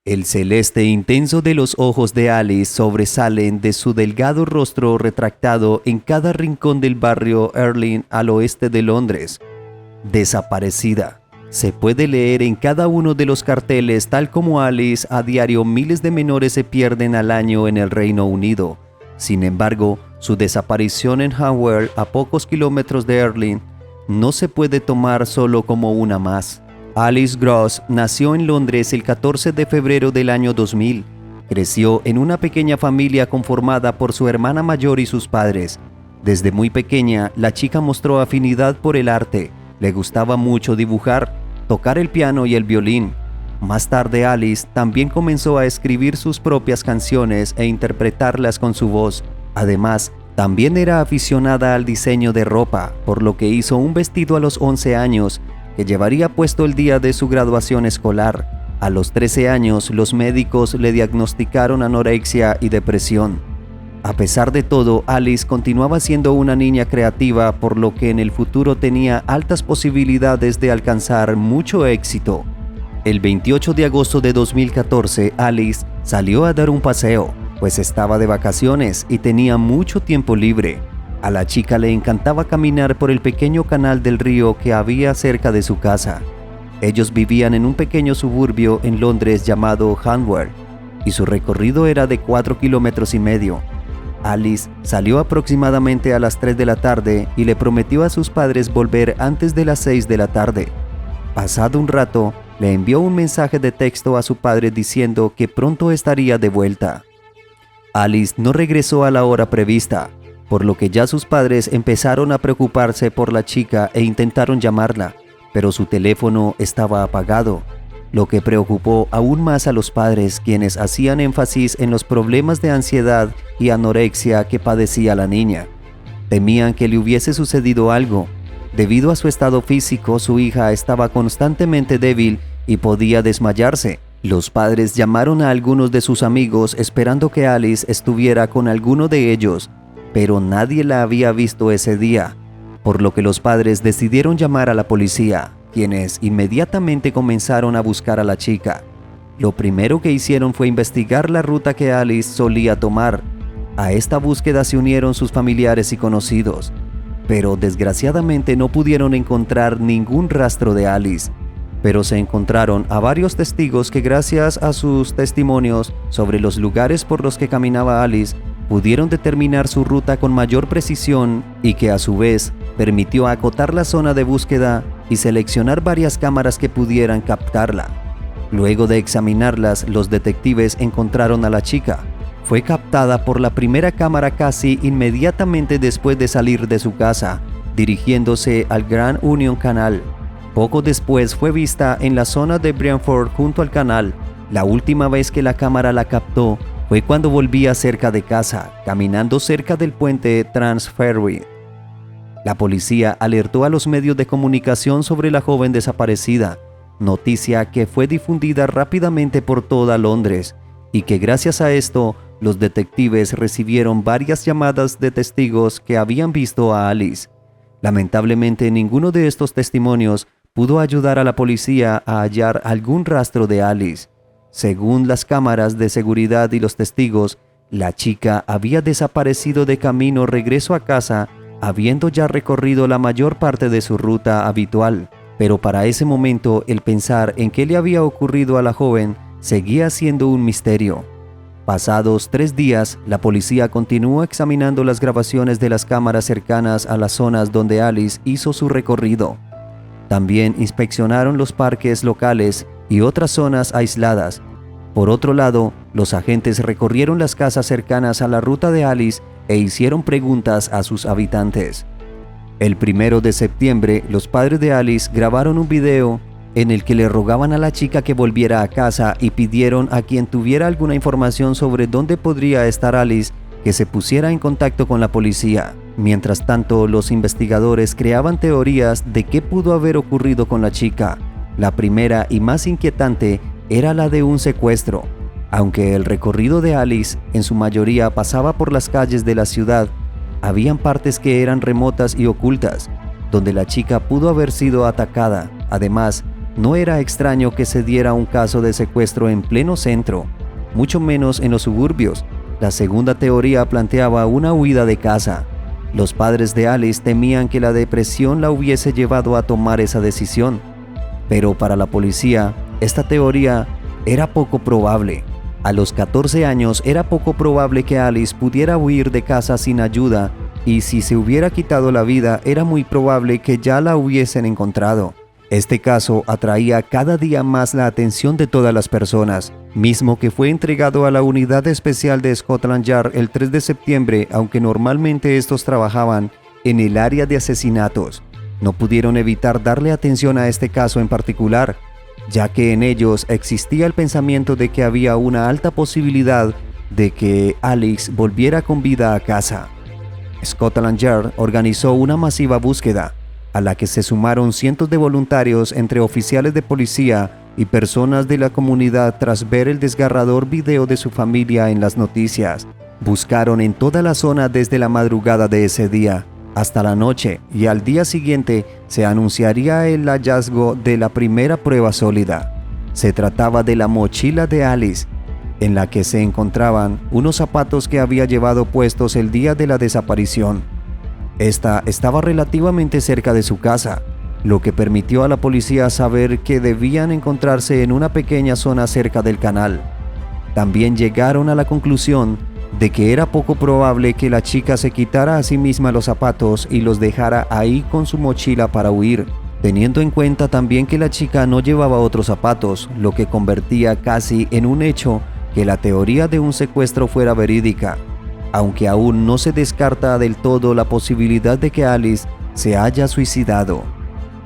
El celeste intenso de los ojos de Alice sobresalen de su delgado rostro retractado en cada rincón del barrio Earling al oeste de Londres. Desaparecida. Se puede leer en cada uno de los carteles, tal como Alice, a diario miles de menores se pierden al año en el Reino Unido. Sin embargo, su desaparición en Hanwell, a pocos kilómetros de Earling, no se puede tomar solo como una más. Alice Gross nació en Londres el 14 de febrero del año 2000. Creció en una pequeña familia conformada por su hermana mayor y sus padres. Desde muy pequeña, la chica mostró afinidad por el arte. Le gustaba mucho dibujar, tocar el piano y el violín. Más tarde, Alice también comenzó a escribir sus propias canciones e interpretarlas con su voz. Además, también era aficionada al diseño de ropa, por lo que hizo un vestido a los 11 años que llevaría puesto el día de su graduación escolar. A los 13 años, los médicos le diagnosticaron anorexia y depresión. A pesar de todo, Alice continuaba siendo una niña creativa, por lo que en el futuro tenía altas posibilidades de alcanzar mucho éxito. El 28 de agosto de 2014, Alice salió a dar un paseo, pues estaba de vacaciones y tenía mucho tiempo libre. A la chica le encantaba caminar por el pequeño canal del río que había cerca de su casa. Ellos vivían en un pequeño suburbio en Londres llamado Hanwell, y su recorrido era de 4,5 kilómetros. Alice salió aproximadamente a las 3 de la tarde y le prometió a sus padres volver antes de las 6 de la tarde. Pasado un rato, le envió un mensaje de texto a su padre diciendo que pronto estaría de vuelta. Alice no regresó a la hora prevista, por lo que ya sus padres empezaron a preocuparse por la chica e intentaron llamarla, pero su teléfono estaba apagado, lo que preocupó aún más a los padres, quienes hacían énfasis en los problemas de ansiedad y anorexia que padecía la niña. Temían que le hubiese sucedido algo. Debido a su estado físico, su hija estaba constantemente débil y podía desmayarse. Los padres llamaron a algunos de sus amigos esperando que Alice estuviera con alguno de ellos, pero nadie la había visto ese día, por lo que los padres decidieron llamar a la policía, quienes inmediatamente comenzaron a buscar a la chica. Lo primero que hicieron fue investigar la ruta que Alice solía tomar. A esta búsqueda se unieron sus familiares y conocidos, pero desgraciadamente no pudieron encontrar ningún rastro de Alice. Pero se encontraron a varios testigos que, gracias a sus testimonios sobre los lugares por los que caminaba Alice, pudieron determinar su ruta con mayor precisión y que a su vez permitió acotar la zona de búsqueda y seleccionar varias cámaras que pudieran captarla. Luego de examinarlas, los detectives encontraron a la chica. Fue captada por la primera cámara casi inmediatamente después de salir de su casa, dirigiéndose al Grand Union Canal. Poco después fue vista en la zona de Brentford junto al canal. La última vez que la cámara la captó fue cuando volvía cerca de casa, caminando cerca del puente Transferry. La policía alertó a los medios de comunicación sobre la joven desaparecida, noticia que fue difundida rápidamente por toda Londres, y que gracias a esto, los detectives recibieron varias llamadas de testigos que habían visto a Alice. Lamentablemente, ninguno de estos testimonios pudo ayudar a la policía a hallar algún rastro de Alice. Según las cámaras de seguridad y los testigos, la chica había desaparecido de camino regreso a casa, habiendo ya recorrido la mayor parte de su ruta habitual. Pero para ese momento, el pensar en qué le había ocurrido a la joven seguía siendo un misterio. Pasados 3 días, la policía continuó examinando las grabaciones de las cámaras cercanas a las zonas donde Alice hizo su recorrido. También inspeccionaron los parques locales y otras zonas aisladas. Por otro lado, los agentes recorrieron las casas cercanas a la ruta de Alice e hicieron preguntas a sus habitantes. El 1 de septiembre, los padres de Alice grabaron un video en el que le rogaban a la chica que volviera a casa y pidieron a quien tuviera alguna información sobre dónde podría estar Alice que se pusiera en contacto con la policía. Mientras tanto, los investigadores creaban teorías de qué pudo haber ocurrido con la chica. La primera y más inquietante era la de un secuestro. Aunque el recorrido de Alice en su mayoría pasaba por las calles de la ciudad, habían partes que eran remotas y ocultas, donde la chica pudo haber sido atacada. Además, no era extraño que se diera un caso de secuestro en pleno centro, mucho menos en los suburbios. La segunda teoría planteaba una huida de casa. Los padres de Alice temían que la depresión la hubiese llevado a tomar esa decisión, pero para la policía, esta teoría era poco probable. A los 14 años era poco probable que Alice pudiera huir de casa sin ayuda, y si se hubiera quitado la vida era muy probable que ya la hubiesen encontrado. Este caso atraía cada día más la atención de todas las personas, mismo que fue entregado a la Unidad Especial de Scotland Yard el 3 de septiembre, aunque normalmente estos trabajaban en el área de asesinatos. No pudieron evitar darle atención a este caso en particular, ya que en ellos existía el pensamiento de que había una alta posibilidad de que Alice volviera con vida a casa. Scotland Yard organizó una masiva búsqueda, a la que se sumaron cientos de voluntarios entre oficiales de policía y personas de la comunidad tras ver el desgarrador video de su familia en las noticias. Buscaron en toda la zona desde la madrugada de ese día hasta la noche, y al día siguiente se anunciaría el hallazgo de la primera prueba sólida. Se trataba de la mochila de Alice, en la que se encontraban unos zapatos que había llevado puestos el día de la desaparición. Esta estaba relativamente cerca de su casa, lo que permitió a la policía saber que debían encontrarse en una pequeña zona cerca del canal. También llegaron a la conclusión de que era poco probable que la chica se quitara a sí misma los zapatos y los dejara ahí con su mochila para huir, teniendo en cuenta también que la chica no llevaba otros zapatos, lo que convertía casi en un hecho que la teoría de un secuestro fuera verídica, aunque aún no se descarta del todo la posibilidad de que Alice se haya suicidado.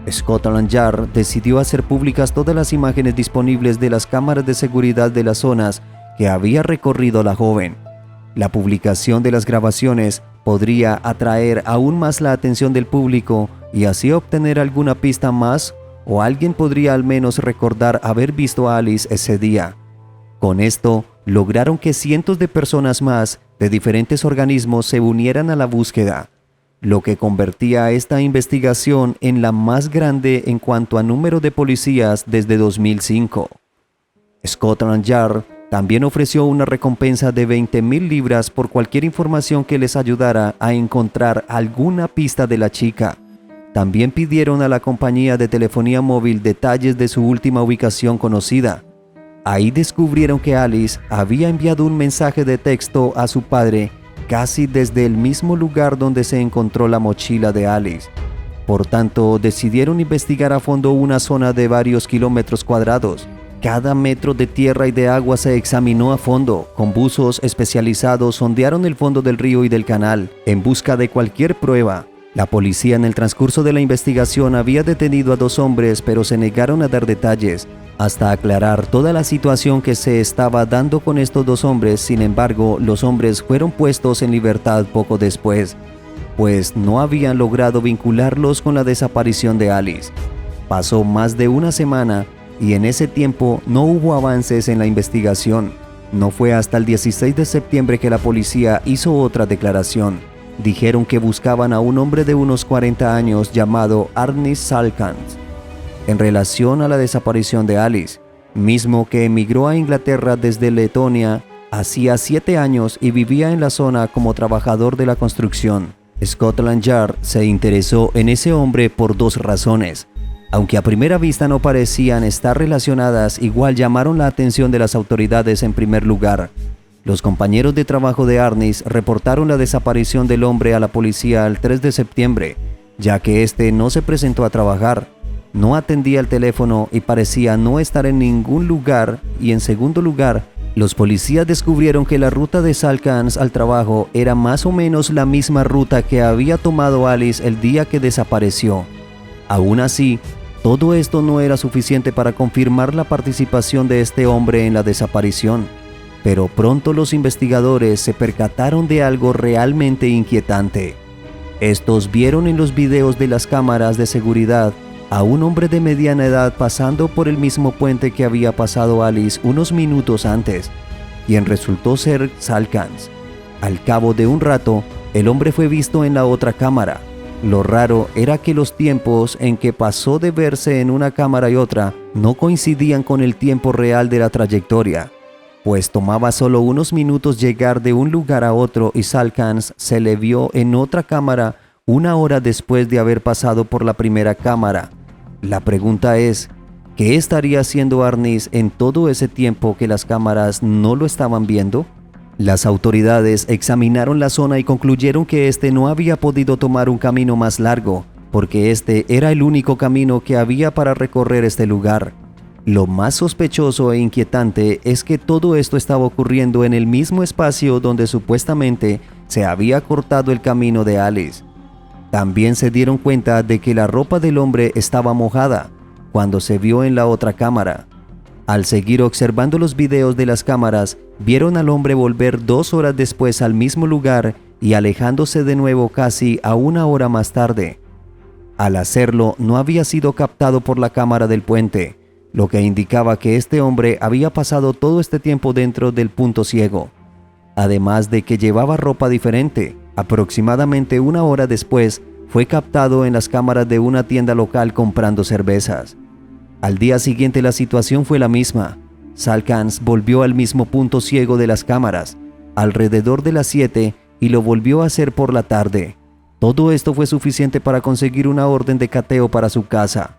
Scotland Yard decidió hacer públicas todas las imágenes disponibles de las cámaras de seguridad de las zonas que había recorrido la joven. La publicación de las grabaciones podría atraer aún más la atención del público y así obtener alguna pista más, o alguien podría al menos recordar haber visto a Alice ese día. Con esto, lograron que cientos de personas más de diferentes organismos se unieran a la búsqueda, lo que convertía a esta investigación en la más grande en cuanto a número de policías desde 2005. Scotland Yard también ofreció una recompensa de 20,000 libras por cualquier información que les ayudara a encontrar alguna pista de la chica. También pidieron a la compañía de telefonía móvil detalles de su última ubicación conocida. Ahí descubrieron que Alice había enviado un mensaje de texto a su padre casi desde el mismo lugar donde se encontró la mochila de Alice. Por tanto, decidieron investigar a fondo una zona de varios kilómetros cuadrados. Cada metro de tierra y de agua se examinó a fondo. Con buzos especializados sondearon el fondo del río y del canal en busca de cualquier prueba. La policía en el transcurso de la investigación había detenido a 2 hombres, pero se negaron a dar detalles hasta aclarar toda la situación que se estaba dando con estos 2 hombres. Sin embargo, los hombres fueron puestos en libertad poco después, pues no habían logrado vincularlos con la desaparición de Alice. Pasó más de una semana y en ese tiempo no hubo avances en la investigación. No fue hasta el 16 de septiembre que la policía hizo otra declaración. Dijeron que buscaban a un hombre de unos 40 años llamado Arnis Salkans en relación a la desaparición de Alice, mismo que emigró a Inglaterra desde Letonia hacía 7 años y vivía en la zona como trabajador de la construcción. Scotland Yard se interesó en ese hombre por 2 razones. Aunque a primera vista no parecían estar relacionadas, igual llamaron la atención de las autoridades en primer lugar. Los compañeros de trabajo de Arnis reportaron la desaparición del hombre a la policía el 3 de septiembre, ya que este no se presentó a trabajar, no atendía el teléfono y parecía no estar en ningún lugar. Y en segundo lugar, los policías descubrieron que la ruta de Salkans al trabajo era más o menos la misma ruta que había tomado Alice el día que desapareció. Aún así, todo esto no era suficiente para confirmar la participación de este hombre en la desaparición, pero pronto los investigadores se percataron de algo realmente inquietante. Estos vieron en los videos de las cámaras de seguridad a un hombre de mediana edad pasando por el mismo puente que había pasado Alice unos minutos antes, quien resultó ser Salkans. Al cabo de un rato, el hombre fue visto en la otra cámara. Lo raro era que los tiempos en que pasó de verse en una cámara y otra no coincidían con el tiempo real de la trayectoria, pues tomaba solo unos minutos llegar de un lugar a otro y Salkans se le vio en otra cámara una hora después de haber pasado por la primera cámara. La pregunta es, ¿qué estaría haciendo Arnis en todo ese tiempo que las cámaras no lo estaban viendo? Las autoridades examinaron la zona y concluyeron que este no había podido tomar un camino más largo, porque este era el único camino que había para recorrer este lugar. Lo más sospechoso e inquietante es que todo esto estaba ocurriendo en el mismo espacio donde supuestamente se había cortado el camino de Alice. También se dieron cuenta de que la ropa del hombre estaba mojada cuando se vio en la otra cámara. Al seguir observando los videos de las cámaras, vieron al hombre volver 2 horas después al mismo lugar y alejándose de nuevo casi a 1 hora más tarde. Al hacerlo, no había sido captado por la cámara del puente, lo que indicaba que este hombre había pasado todo este tiempo dentro del punto ciego. Además de que llevaba ropa diferente, aproximadamente 1 hora después, fue captado en las cámaras de una tienda local comprando cervezas. Al día siguiente la situación fue la misma. Salkans volvió al mismo punto ciego de las cámaras, alrededor de las 7, y lo volvió a hacer por la tarde. Todo esto fue suficiente para conseguir una orden de cateo para su casa.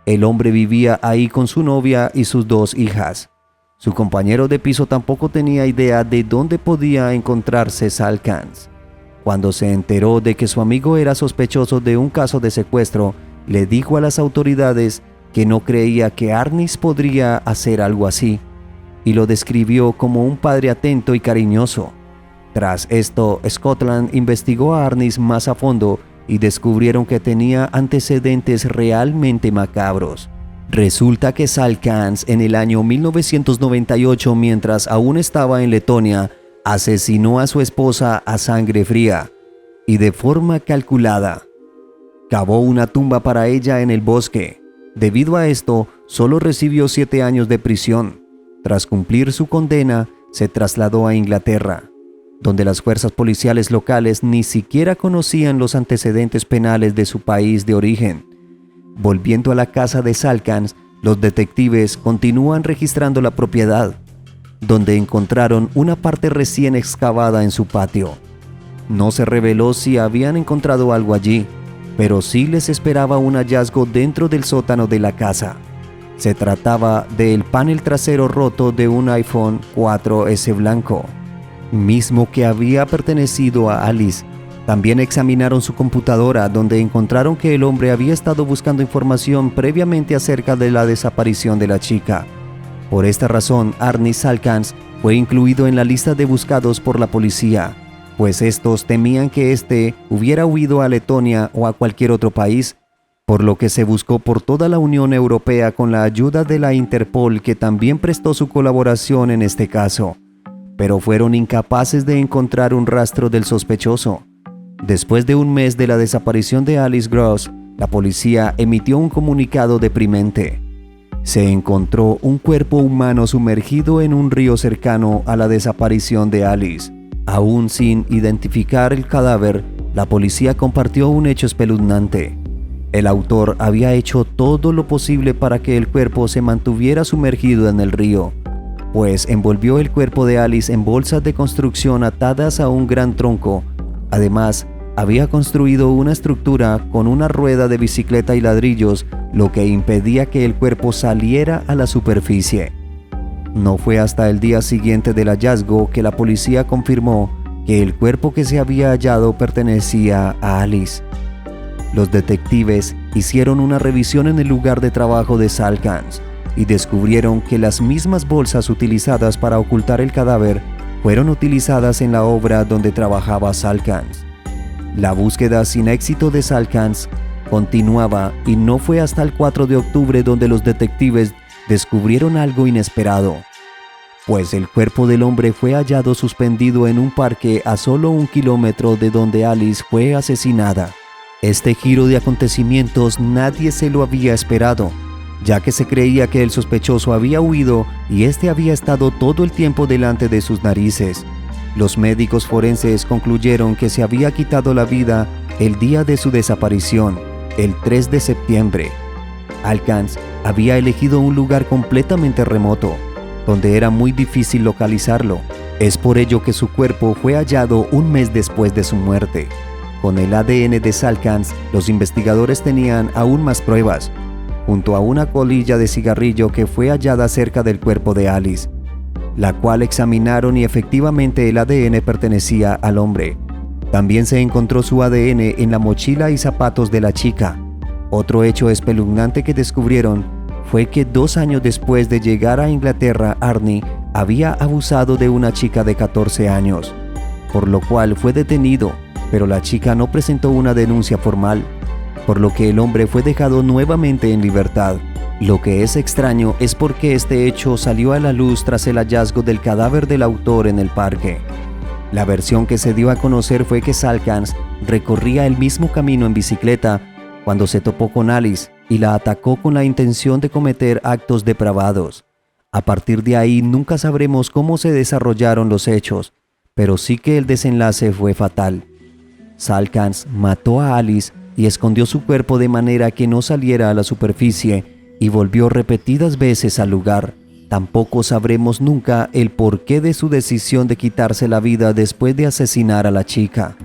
El hombre vivía ahí con su novia y sus 2 hijas. Su compañero de piso tampoco tenía idea de dónde podía encontrarse Salkans. Cuando se enteró de que su amigo era sospechoso de un caso de secuestro, le dijo a las autoridades que no creía que Arnis podría hacer algo así, y lo describió como un padre atento y cariñoso. Tras esto, Scotland investigó a Arnis más a fondo y descubrieron que tenía antecedentes realmente macabros. Resulta que Salkans en el año 1998, mientras aún estaba en Letonia, asesinó a su esposa a sangre fría y de forma calculada. Cavó una tumba para ella en el bosque. Debido a esto, solo recibió 7 años de prisión. Tras cumplir su condena, se trasladó a Inglaterra, donde las fuerzas policiales locales ni siquiera conocían los antecedentes penales de su país de origen. Volviendo a la casa de Salkans, los detectives continúan registrando la propiedad, donde encontraron una parte recién excavada en su patio. No se reveló si habían encontrado algo allí, pero sí les esperaba un hallazgo dentro del sótano de la casa. Se trataba del panel trasero roto de un iPhone 4S blanco, mismo que había pertenecido a Alice. También examinaron su computadora, donde encontraron que el hombre había estado buscando información previamente acerca de la desaparición de la chica. Por esta razón, Arnis Salkans fue incluido en la lista de buscados por la policía, pues estos temían que éste hubiera huido a Letonia o a cualquier otro país, por lo que se buscó por toda la Unión Europea con la ayuda de la Interpol, que también prestó su colaboración en este caso, pero fueron incapaces de encontrar un rastro del sospechoso. Después de un mes de la desaparición de Alice Gross, la policía emitió un comunicado deprimente. Se encontró un cuerpo humano sumergido en un río cercano a la desaparición de Alice. Aún sin identificar el cadáver, la policía compartió un hecho espeluznante. El autor había hecho todo lo posible para que el cuerpo se mantuviera sumergido en el río, pues envolvió el cuerpo de Alice en bolsas de construcción atadas a un gran tronco. Además, había construido una estructura con una rueda de bicicleta y ladrillos, lo que impedía que el cuerpo saliera a la superficie. No fue hasta el día siguiente del hallazgo que la policía confirmó que el cuerpo que se había hallado pertenecía a Alice. Los detectives hicieron una revisión en el lugar de trabajo de Salkans y descubrieron que las mismas bolsas utilizadas para ocultar el cadáver fueron utilizadas en la obra donde trabajaba Salkans. La búsqueda sin éxito de Salkans continuaba y no fue hasta el 4 de octubre donde los detectives descubrieron algo inesperado, pues el cuerpo del hombre fue hallado suspendido en un parque a solo 1 kilómetro de donde Alice fue asesinada. Este giro de acontecimientos nadie se lo había esperado, ya que se creía que el sospechoso había huido y este había estado todo el tiempo delante de sus narices. Los médicos forenses concluyeron que se había quitado la vida El día de su desaparición, el 3 de septiembre, Alkans había elegido un lugar completamente remoto, donde era muy difícil localizarlo. Es por ello que su cuerpo fue hallado un mes después de su muerte. Con el ADN de Salkans, los investigadores tenían aún más pruebas, junto a una colilla de cigarrillo que fue hallada cerca del cuerpo de Alice, la cual examinaron y efectivamente el ADN pertenecía al hombre. También se encontró su ADN en la mochila y zapatos de la chica. Otro hecho espeluznante que descubrieron fue que 2 años después de llegar a Inglaterra, Arnie había abusado de una chica de 14 años, por lo cual fue detenido, pero la chica no presentó una denuncia formal, por lo que el hombre fue dejado nuevamente en libertad. Lo que es extraño es porque este hecho salió a la luz tras el hallazgo del cadáver del autor en el parque. La versión que se dio a conocer fue que Salkans recorría el mismo camino en bicicleta cuando se topó con Alice y la atacó con la intención de cometer actos depravados. A partir de ahí nunca sabremos cómo se desarrollaron los hechos, pero sí que el desenlace fue fatal. Salkans mató a Alice y escondió su cuerpo de manera que no saliera a la superficie y volvió repetidas veces al lugar. Tampoco sabremos nunca el porqué de su decisión de quitarse la vida después de asesinar a la chica.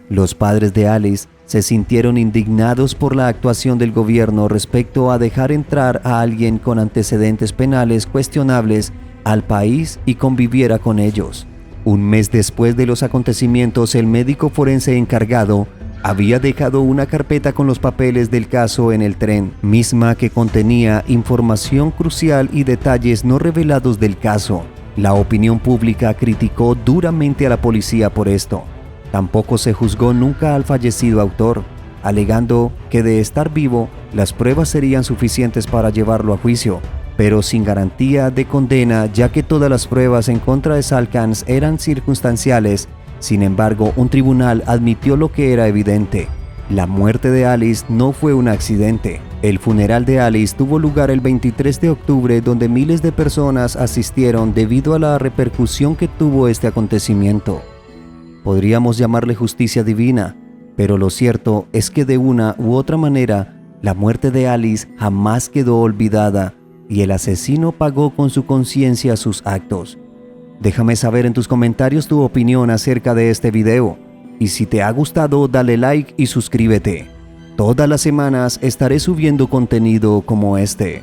Los padres de Alice se sintieron indignados por la actuación del gobierno respecto a dejar entrar a alguien con antecedentes penales cuestionables al país y conviviera con ellos. Un mes después de los acontecimientos, el médico forense encargado había dejado una carpeta con los papeles del caso en el tren, misma que contenía información crucial y detalles no revelados del caso. La opinión pública criticó duramente a la policía por esto. Tampoco se juzgó nunca al fallecido autor, alegando que de estar vivo, las pruebas serían suficientes para llevarlo a juicio, pero sin garantía de condena, ya que todas las pruebas en contra de Salkans eran circunstanciales. Sin embargo, un tribunal admitió lo que era evidente: la muerte de Alice no fue un accidente. El funeral de Alice tuvo lugar el 23 de octubre, donde miles de personas asistieron debido a la repercusión que tuvo este acontecimiento. Podríamos llamarle justicia divina, pero lo cierto es que de una u otra manera, la muerte de Alice jamás quedó olvidada y el asesino pagó con su conciencia sus actos. Déjame saber en tus comentarios tu opinión acerca de este video, y si te ha gustado dale like y suscríbete. Todas las semanas estaré subiendo contenido como este.